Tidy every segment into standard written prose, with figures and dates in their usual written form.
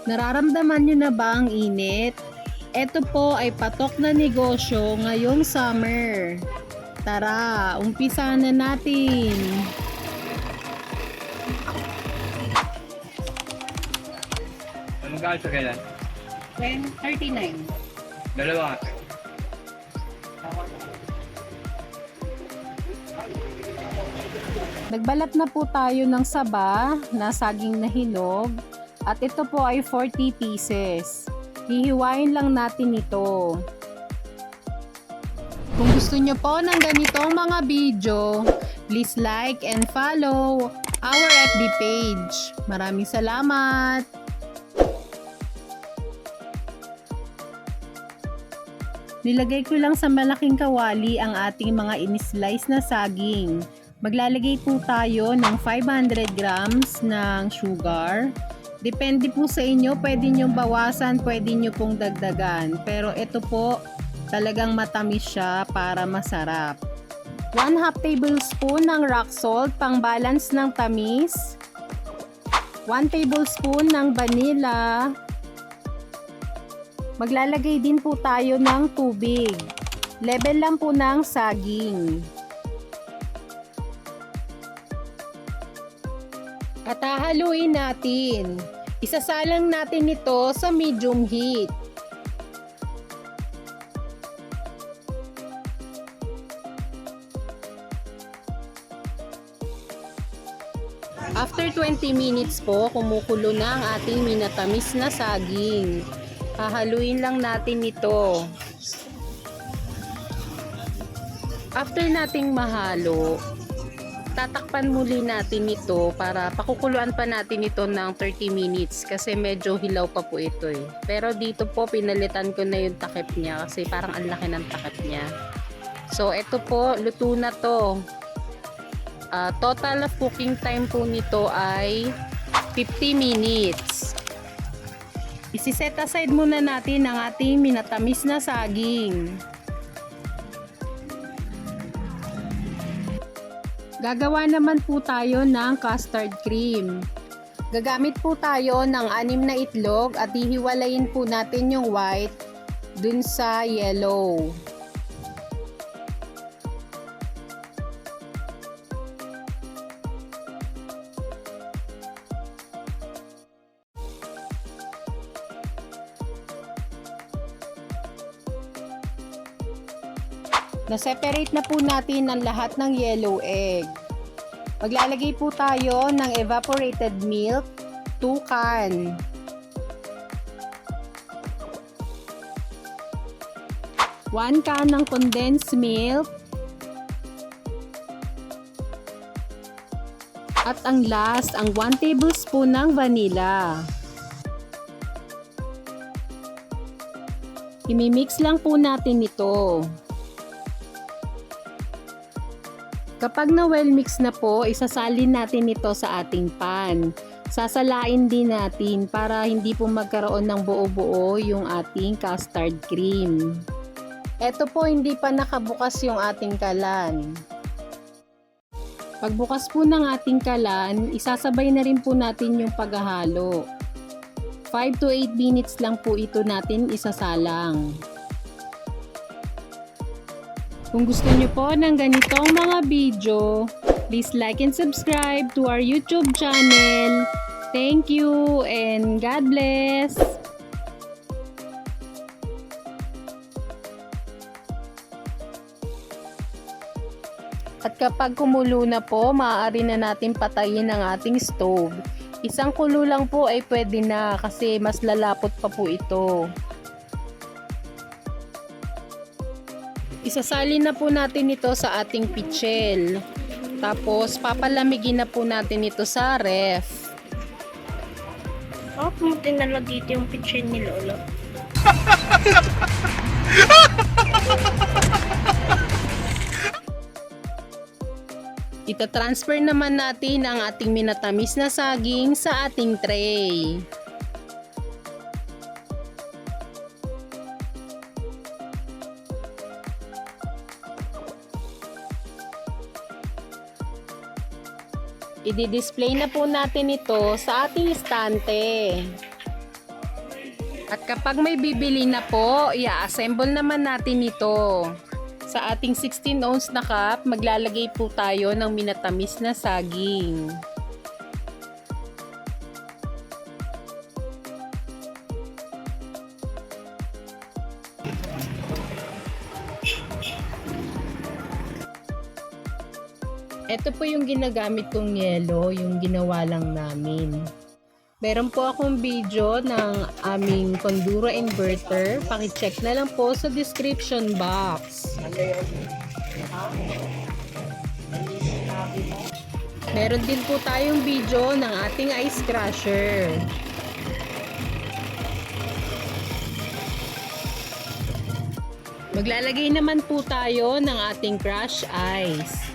Nararamdaman nyo na ba ang init? Ito po ay patok na negosyo ngayong summer. Tara, umpisa na natin. Magkano sa kailan? 39. Dalawa nga. Nagbalat na po tayo ng saba na saging na hinog at ito po ay 40 pieces. Hihiwain lang natin ito. Kung gusto nyo po ng ganitong mga video, please like and follow our FB page. Maraming salamat! Nilagay ko lang sa malaking kawali ang ating mga in-slice na saging. Maglalagay po tayo ng 500 grams ng sugar. Depende po sa inyo, pwede nyo bawasan, pwede nyo pong dagdagan. Pero ito po, talagang matamis siya para masarap. 1/2 tablespoon ng rock salt, pang balance ng tamis. 1 tablespoon ng vanilla. Maglalagay din po tayo ng tubig. Level lang po ng saging. At hahaluin natin. Isasalang natin ito sa medium heat. After 20 minutes po, kumukulo na ang ating minatamis na saging. Hahaluin lang natin ito. After nating mahalo, tatakpan muli natin ito para pakukuluan pa natin ito ng 30 minutes kasi medyo hilaw pa po ito eh. Pero dito po pinalitan ko na yung takip niya kasi parang ang laki ng takip niya. So ito po, luto na to. Total of cooking time po nito ay 50 minutes. Isi-set aside muna natin ang ating minatamis na saging. Gagawa naman po tayo ng custard cream. Gagamit po tayo ng 6 na itlog at hihiwalayin po natin yung white dun sa yellow. Na-separate na po natin ang lahat ng yellow egg. Maglalagay po tayo ng evaporated milk, 2 can. One can ng condensed milk. At ang last, ang 1 tablespoon ng vanilla. Imimix lang po natin ito. Kapag na well mix na po, isasalin natin ito sa ating pan. Sasalain din natin para hindi po magkaroon ng buo-buo yung ating custard cream. Ito po hindi pa nakabukas yung ating kalan. Pagbukas po ng ating kalan, isasabay na rin po natin yung paghahalo. 5 to 8 minutes lang po ito natin isasalang. Kung gusto nyo po ng ganitong mga video, please like and subscribe to our YouTube channel. Thank you and God bless! At kapag kumulo na po, maaari na natin patayin ang ating stove. Isang kulo lang po ay pwede na kasi mas lalapot pa po ito. Isasalin na po natin ito sa ating pichel. Tapos papalamigin na po natin ito sa ref. Kung tinalo dito yung picture ni Lolo. Ita-transfer naman natin ang ating minatamis na saging sa ating tray. I-display na po natin ito sa ating estante. At kapag may bibili na po, i-assemble naman natin ito. Sa ating 16 ounce na cup, maglalagay po tayo ng minatamis na saging. Ito po yung ginagamit kong yelo, yung ginawa lang namin. Meron po akong video ng aming Conduro inverter. Paki-check na lang po sa description box. Meron din po tayong video ng ating ice crusher. Maglalagay naman po tayo ng ating crushed ice.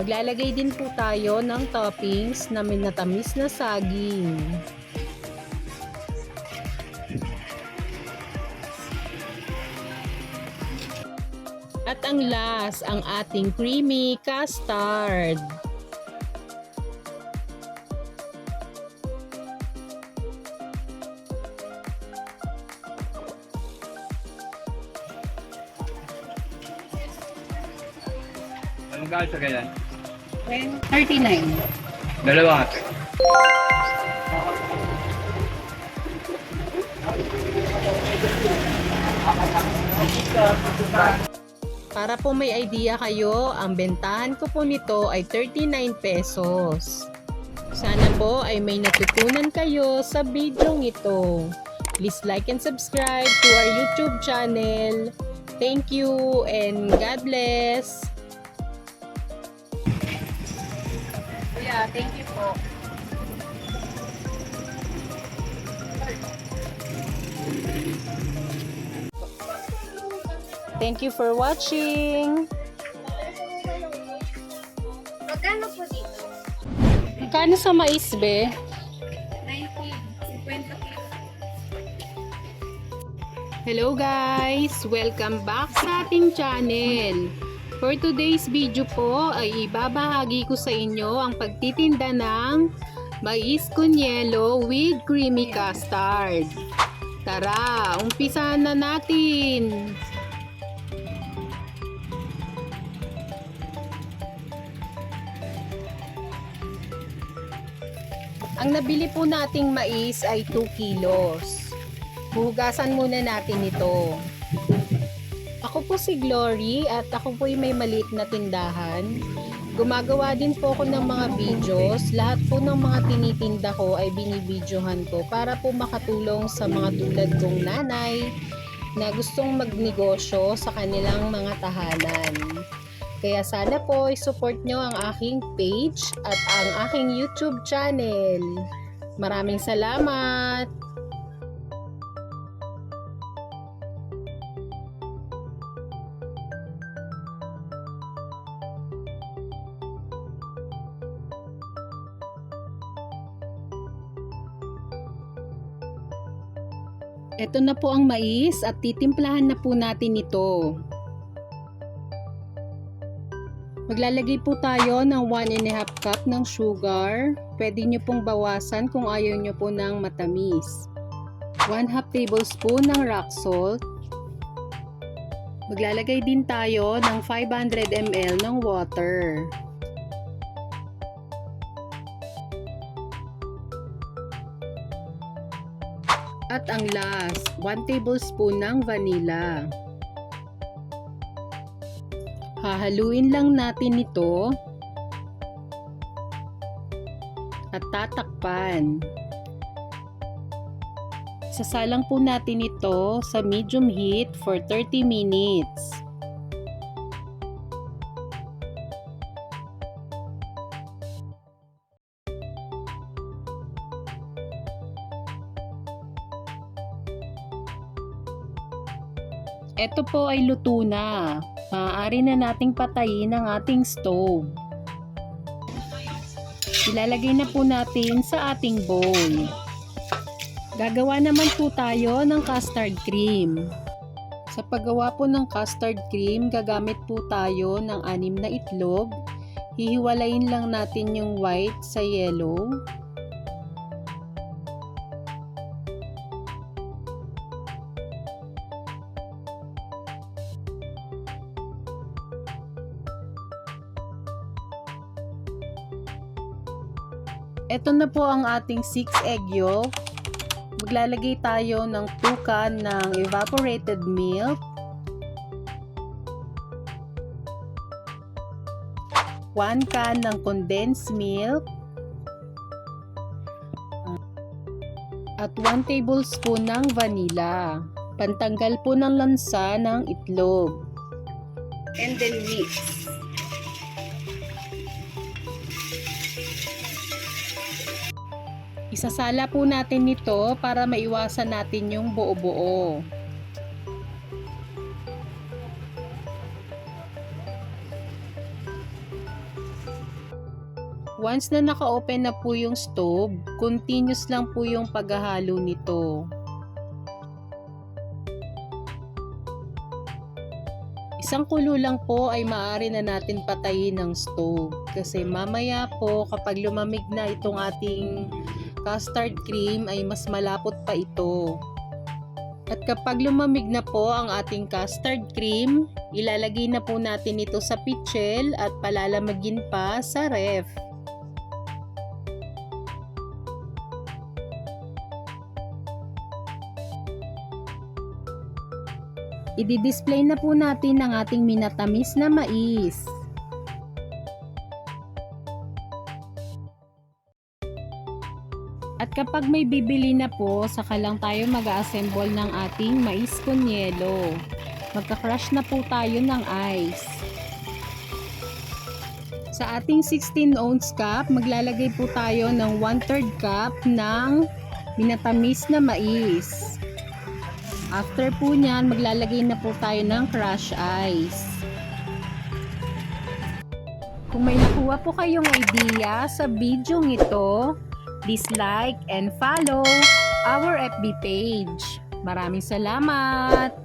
Maglalagay din po tayo ng toppings na minatamis na saging. At ang last, ang ating creamy custard. Magkano sa kailan? 39. Dalawa ate. Para po may idea kayo, ang bentahan ko po nito ay 39 pesos. Sana po ay may natutunan kayo sa video ito. Please like and subscribe to our YouTube channel. Thank you and God bless. Yeah, thank you po. Thank you for watching. Magkano po dito? Kano sa mais, be? 90. 50. Hello guys! Welcome back sa ating channel. For today's video po ay ibabahagi ko sa inyo ang pagtitinda ng mais con yelo with creamy custard. Tara, umpisahan na natin! Ang nabili po nating mais ay 2 kilos. Hugasan muna natin ito. Ako po si Glory at ako po ay may maliit na tindahan. Gumagawa din po ako ng mga videos. Lahat po ng mga tinitinda ko ay binibidyohan ko para po makatulong sa mga tulad kong nanay na gustong magnegosyo sa kanilang mga tahanan. Kaya sana po i-support nyo ang aking page at ang aking YouTube channel. Maraming salamat! Ito na po ang mais at titimplahan na po natin ito. Maglalagay po tayo ng 1½ cup ng sugar. Pwede nyo pong bawasan kung ayaw nyo po ng matamis. 1/2 tablespoon ng rock salt. Maglalagay din tayo ng 500 ml ng water. At ang last, 1 tablespoon ng vanilla. Hahaluin lang natin ito at tatakpan. Sasalang po natin ito sa medium heat for 30 minutes. Ito po ay luto na. Maaari na nating patayin ang ating stove. Ilalagay na po natin sa ating bowl. Gagawa naman po tayo ng custard cream. Sa paggawa po ng custard cream, gagamit po tayo ng 6 na itlog. Hihiwalayin lang natin yung white sa yellow. Ito na po ang ating 6 egg yolk. Maglalagay tayo ng 2 can ng evaporated milk, 1 can ng condensed milk, at 1 tablespoon ng vanilla. Pantanggal po ng lansa ng itlog. And then mix. Isasala po natin ito para maiwasan natin yung buo-buo. Once na naka-open na po yung stove, continuous lang po yung paghahalo nito. Isang kulo lang po ay maaari na natin patayin ng stove kasi mamaya po kapag lumamig na itong ating custard cream ay mas malapot pa ito. At kapag lumamig na po ang ating custard cream, ilalagay na po natin ito sa pichel at palalamagin pa sa ref. I-display na po natin ang ating minatamis na mais. At kapag may bibili na po, saka lang tayo mag-assemble ng ating mais con yelo. Magka-crush na po tayo ng ice. Sa ating 16 ounce cup, maglalagay po tayo ng 1/3 cup ng minatamis na mais. After po nyan, maglalagay na po tayo ng crushed ice. Kung may nakuha po kayong idea sa video ito, please like and follow our FB page. Maraming salamat!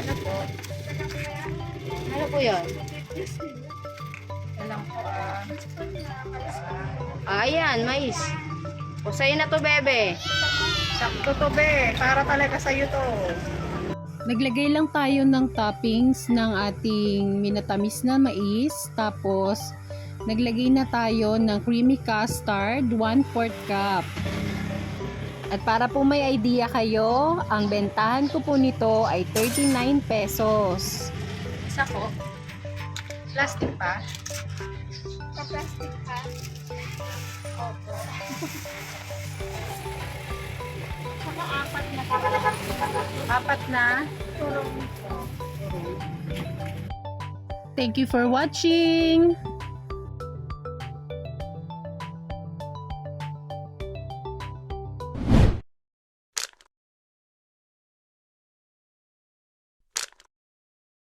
Ano po? Ano po yun? Alam ko, Ayan, mais. O sa'yo na to, bebe. sakto to be. Para talaga sa'yo to. Naglagay lang tayo ng toppings ng ating minatamis na mais. Tapos, naglagay na tayo ng creamy custard, 1/4 cup. At para po may idea kayo, ang bentahan ko po nito ay 39 pesos. Isa ko. Plastic pa. Ka-plastic ka? Opo. Saka 4 na ka. 4 na. Turong. Thank you for watching!